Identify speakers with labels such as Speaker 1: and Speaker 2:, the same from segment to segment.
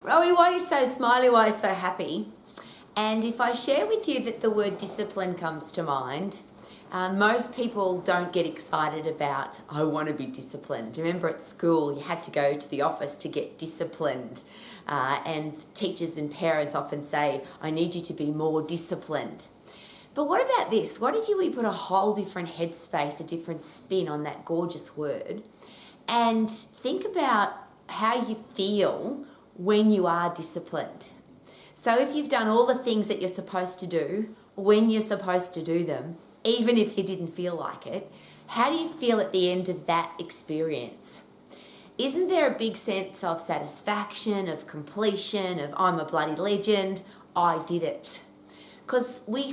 Speaker 1: Rowie, why are you so smiley? Why are you so happy? And if I share with you that the word discipline comes to mind, most people don't get excited about, I want to be disciplined. Remember at school, you had to go to the office to get disciplined. And teachers and parents often say, I need you to be more disciplined. But what about this? What if we put a whole different headspace, a different spin on that gorgeous word, and think about how you feel when you are disciplined? So if you've done all the things that you're supposed to do, when you're supposed to do them, even if you didn't feel like it, how do you feel at the end of that experience? Isn't there a big sense of satisfaction, of completion, of I'm a bloody legend, I did it? Because we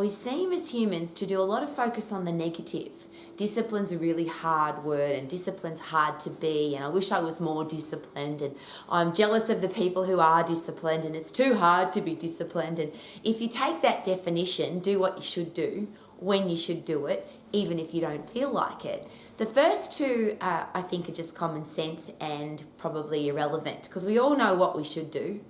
Speaker 1: seem as humans to do a lot of focus on the negative. Discipline's a really hard word, and discipline's hard to be, and I wish I was more disciplined, and I'm jealous of the people who are disciplined, and it's too hard to be disciplined. And if you take that definition, do what you should do, when you should do it, even if you don't feel like it. The first two, I think, are just common sense and probably irrelevant, because we all know what we should do.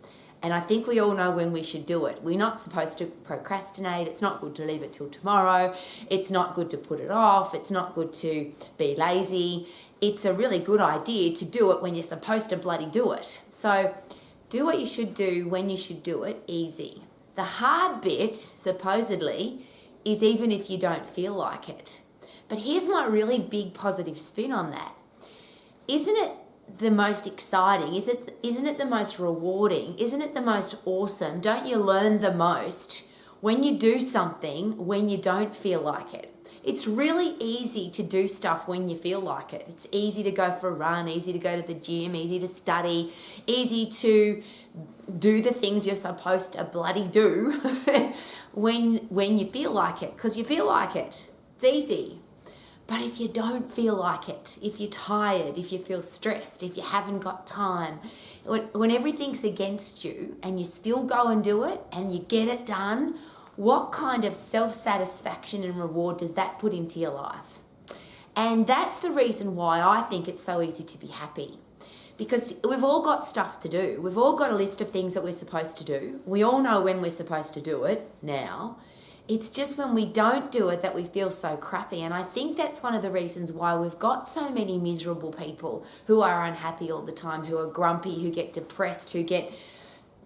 Speaker 1: And I think we all know when we should do it. We're not supposed to procrastinate. It's not good to leave it till tomorrow. It's not good to put it off. It's not good to be lazy. It's a really good idea to do it when you're supposed to bloody do it. So do what you should do when you should do it, easy. The hard bit, supposedly, is even if you don't feel like it. But here's my really big positive spin on that. Isn't it the most exciting? Isn't it the most rewarding? Isn't it the most awesome? Don't you learn the most when you do something when you don't feel like it? It's really easy to do stuff when you feel like it. It's easy to go for a run, easy to go to the gym, easy to study, easy to do the things you're supposed to bloody do when you feel like it, because you feel like it. It's easy. But if you don't feel like it, if you're tired, if you feel stressed, if you haven't got time, when everything's against you and you still go and do it and you get it done, what kind of self-satisfaction and reward does that put into your life? And that's the reason why I think it's so easy to be happy. Because we've all got stuff to do. We've all got a list of things that we're supposed to do. We all know when we're supposed to do it now. It's just when we don't do it that we feel so crappy. And I think that's one of the reasons why we've got so many miserable people who are unhappy all the time, who are grumpy, who get depressed, who get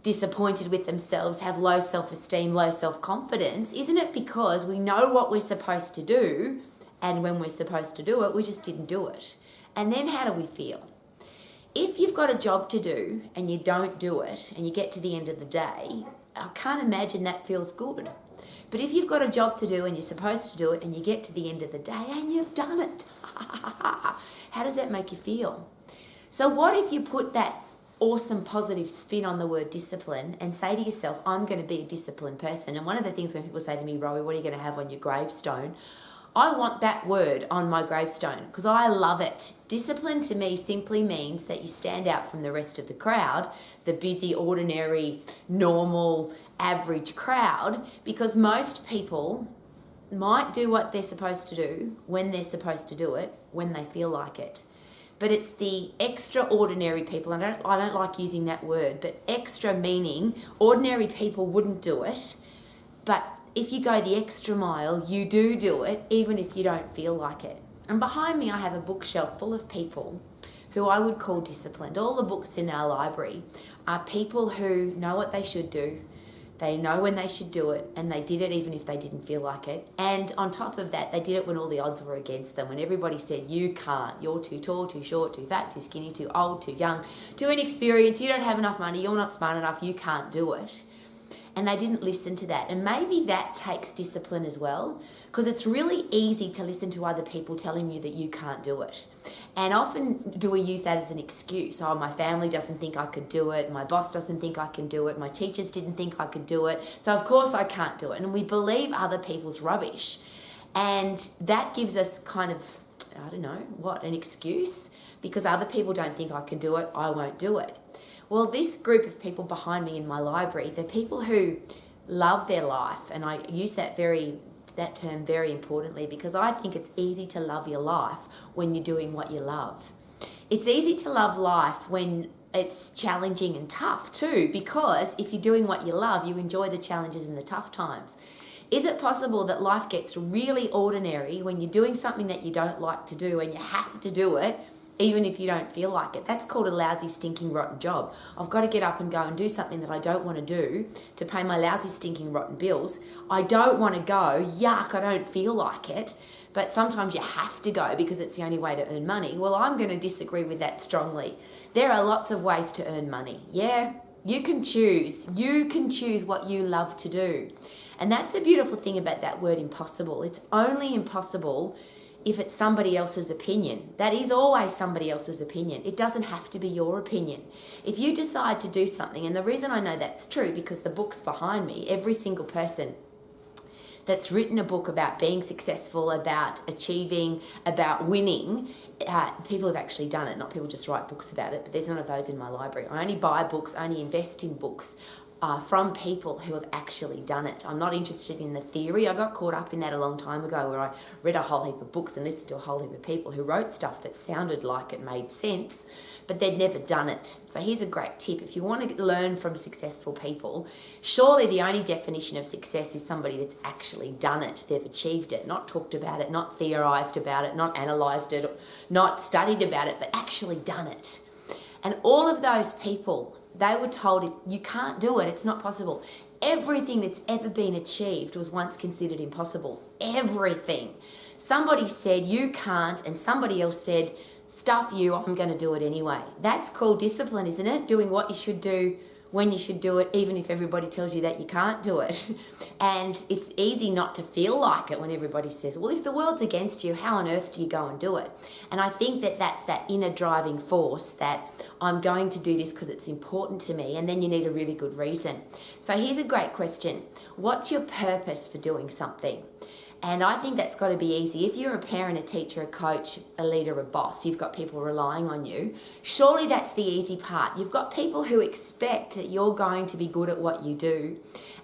Speaker 1: disappointed with themselves, have low self-esteem, low self-confidence. Isn't it because we know what we're supposed to do, and when we're supposed to do it, we just didn't do it? And then how do we feel? If you've got a job to do and you don't do it and you get to the end of the day, I can't imagine that feels good. But if you've got a job to do and you're supposed to do it and you get to the end of the day and you've done it, how does that make you feel? So what if you put that awesome positive spin on the word discipline and say to yourself, I'm going to be a disciplined person? And one of the things when people say to me, Rowie, what are you going to have on your gravestone? I want that word on my gravestone because I love it. Discipline to me simply means that you stand out from the rest of the crowd, the busy, ordinary, normal, average crowd, because most people might do what they're supposed to do when they're supposed to do it, when they feel like it. But it's the extraordinary people, and I don't like using that word, but extra meaning ordinary people wouldn't do it, but if you go the extra mile, you do it, even if you don't feel like it. And behind me, I have a bookshelf full of people who I would call disciplined. All the books in our library are people who know what they should do, they know when they should do it, and they did it even if they didn't feel like it. And on top of that, they did it when all the odds were against them, when everybody said, you can't, you're too tall, too short, too fat, too skinny, too old, too young, too inexperienced, you don't have enough money, you're not smart enough, you can't do it. And they didn't listen to that. And maybe that takes discipline as well, because it's really easy to listen to other people telling you that you can't do it. And often do we use that as an excuse? Oh, my family doesn't think I could do it. My boss doesn't think I can do it. My teachers didn't think I could do it. So of course I can't do it. And we believe other people's rubbish. And that gives us kind of, I don't know, an excuse? Because other people don't think I can do it, I won't do it. Well, this group of people behind me in my library, they're people who love their life, and I use that term very importantly because I think it's easy to love your life when you're doing what you love. It's easy to love life when it's challenging and tough too, because if you're doing what you love, you enjoy the challenges and the tough times. Is it possible that life gets really ordinary when you're doing something that you don't like to do and you have to do it even if you don't feel like it? That's called a lousy, stinking, rotten job. I've got to get up and go and do something that I don't want to do to pay my lousy, stinking, rotten bills. I don't want to go. Yuck, I don't feel like it. But sometimes you have to go because it's the only way to earn money. Well, I'm going to disagree with that strongly. There are lots of ways to earn money. Yeah, you can choose. You can choose what you love to do. And that's the beautiful thing about that word impossible. It's only impossible if it's somebody else's opinion. That is always somebody else's opinion. It doesn't have to be your opinion. If you decide to do something, and the reason I know that's true, because the book's behind me, every single person that's written a book about being successful, about achieving, about winning, people have actually done it, not people just write books about it, but there's none of those in my library. I only buy books, I only invest in books from people who have actually done it. I'm not interested in the theory. I got caught up in that a long time ago, where I read a whole heap of books and listened to a whole heap of people who wrote stuff that sounded like it made sense, but they'd never done it. So here's a great tip. If you want to learn from successful people, surely the only definition of success is somebody that's actually done it. They've achieved it, not talked about it, not theorized about it, not analyzed it, not studied about it, but actually done it. And all of those people, they were told, you can't do it, it's not possible. Everything that's ever been achieved was once considered impossible. Everything. Somebody said, you can't, and somebody else said, stuff you, I'm going to do it anyway. That's called discipline, isn't it? Doing what you should do when you should do it, even if everybody tells you that you can't do it. And it's easy not to feel like it when everybody says, well, if the world's against you, how on earth do you go and do it? And I think that that's that inner driving force, that I'm going to do this because it's important to me, and then you need a really good reason. So here's a great question. What's your purpose for doing something? And I think that's got to be easy. If you're a parent, a teacher, a coach, a leader, a boss, you've got people relying on you. Surely that's the easy part. You've got people who expect that you're going to be good at what you do.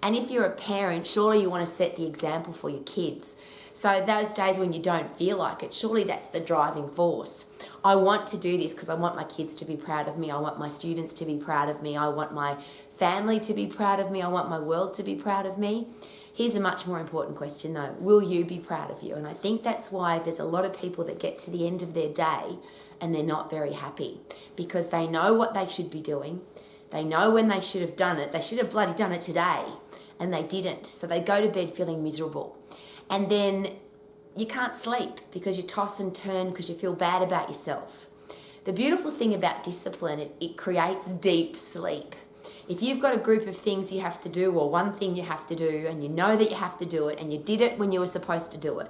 Speaker 1: And if you're a parent, surely you want to set the example for your kids. So those days when you don't feel like it, surely that's the driving force. I want to do this because I want my kids to be proud of me. I want my students to be proud of me. I want my family to be proud of me. I want my world to be proud of me. Here's a much more important question though. Will you be proud of you? And I think that's why there's a lot of people that get to the end of their day and they're not very happy, because they know what they should be doing. They know when they should have done it. They should have bloody done it today, and they didn't. So they go to bed feeling miserable. And then you can't sleep because you toss and turn because you feel bad about yourself. The beautiful thing about discipline, it creates deep sleep. If you've got a group of things you have to do, or one thing you have to do, and you know that you have to do it, and you did it when you were supposed to do it,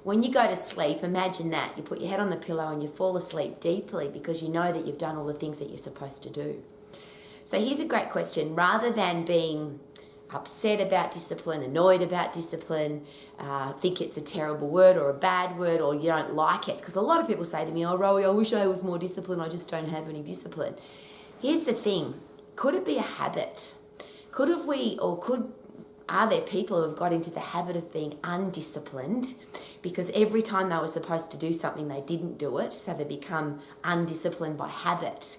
Speaker 1: when you go to sleep, imagine that. You put your head on the pillow and you fall asleep deeply because you know that you've done all the things that you're supposed to do. So here's a great question. Rather than being upset about discipline, annoyed about discipline, think it's a terrible word or a bad word, or you don't like it, because a lot of people say to me, oh, Rowie, I wish I was more disciplined, I just don't have any discipline. Here's the thing. Could it be a habit? Are there people who have got into the habit of being undisciplined because every time they were supposed to do something, they didn't do it, so they become undisciplined by habit?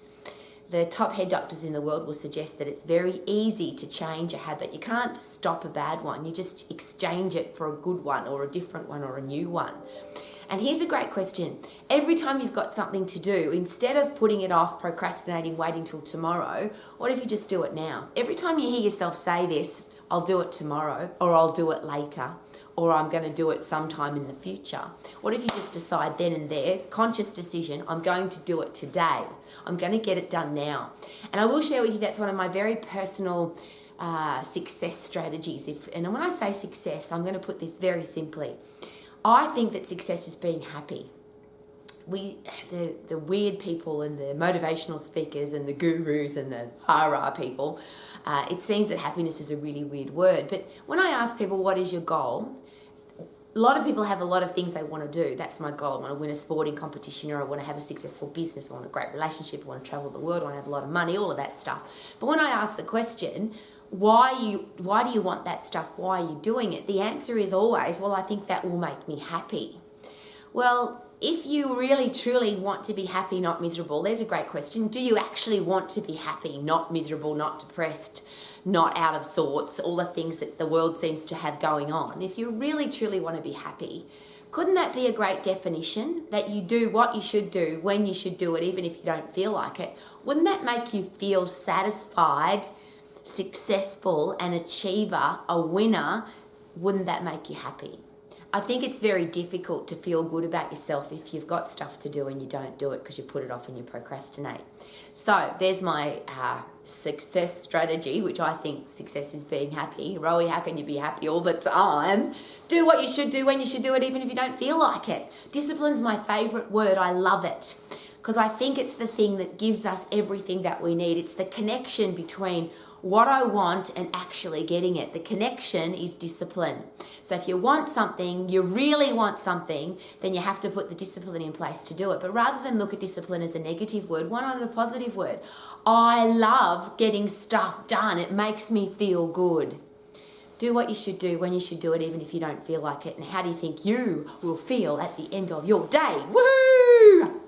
Speaker 1: The top head doctors in the world will suggest that it's very easy to change a habit. You can't stop a bad one. You just exchange it for a good one, or a different one, or a new one. And here's a great question. Every time you've got something to do, instead of putting it off, procrastinating, waiting till tomorrow, what if you just do it now? Every time you hear yourself say this, I'll do it tomorrow, or I'll do it later, or I'm going to do it sometime in the future. What if you just decide then and there, conscious decision, I'm going to do it today. I'm going to get it done now. And I will share with you that's one of my very personal success strategies. And when I say success, I'm going to put this very simply. I think that success is being happy. The weird people and the motivational speakers and the gurus and the rah-rah people, it seems that happiness is a really weird word. But when I ask people, what is your goal? A lot of people have a lot of things they want to do. That's my goal. I want to win a sporting competition, or I want to have a successful business. I want a great relationship. I want to travel the world. I want to have a lot of money, all of that stuff. But when I ask the question, why do you want that stuff? Why are you doing it? The answer is always, well, I think that will make me happy. Well, if you really truly want to be happy, not miserable, there's a great question. Do you actually want to be happy, not miserable, not depressed, not out of sorts, all the things that the world seems to have going on? If you really truly want to be happy, couldn't that be a great definition? That you do what you should do, when you should do it, even if you don't feel like it. Wouldn't that make you feel satisfied, successful, an achiever, a winner? Wouldn't that make you happy? I think it's very difficult to feel good about yourself if you've got stuff to do and you don't do it because you put it off and you procrastinate. So there's my success strategy, which I think success is being happy. Rowie, how can you be happy all the time? Do what you should do when you should do it, even if you don't feel like it. Discipline's my favourite word. I love it because I think it's the thing that gives us everything that we need. It's the connection between what I want and actually getting it. The connection is discipline. So if you want something, you really want something, then you have to put the discipline in place to do it. But rather than look at discipline as a negative word, why not a positive word? I love getting stuff done. It makes me feel good. Do what you should do when you should do it, even if you don't feel like it. And how do you think you will feel at the end of your day? Woohoo!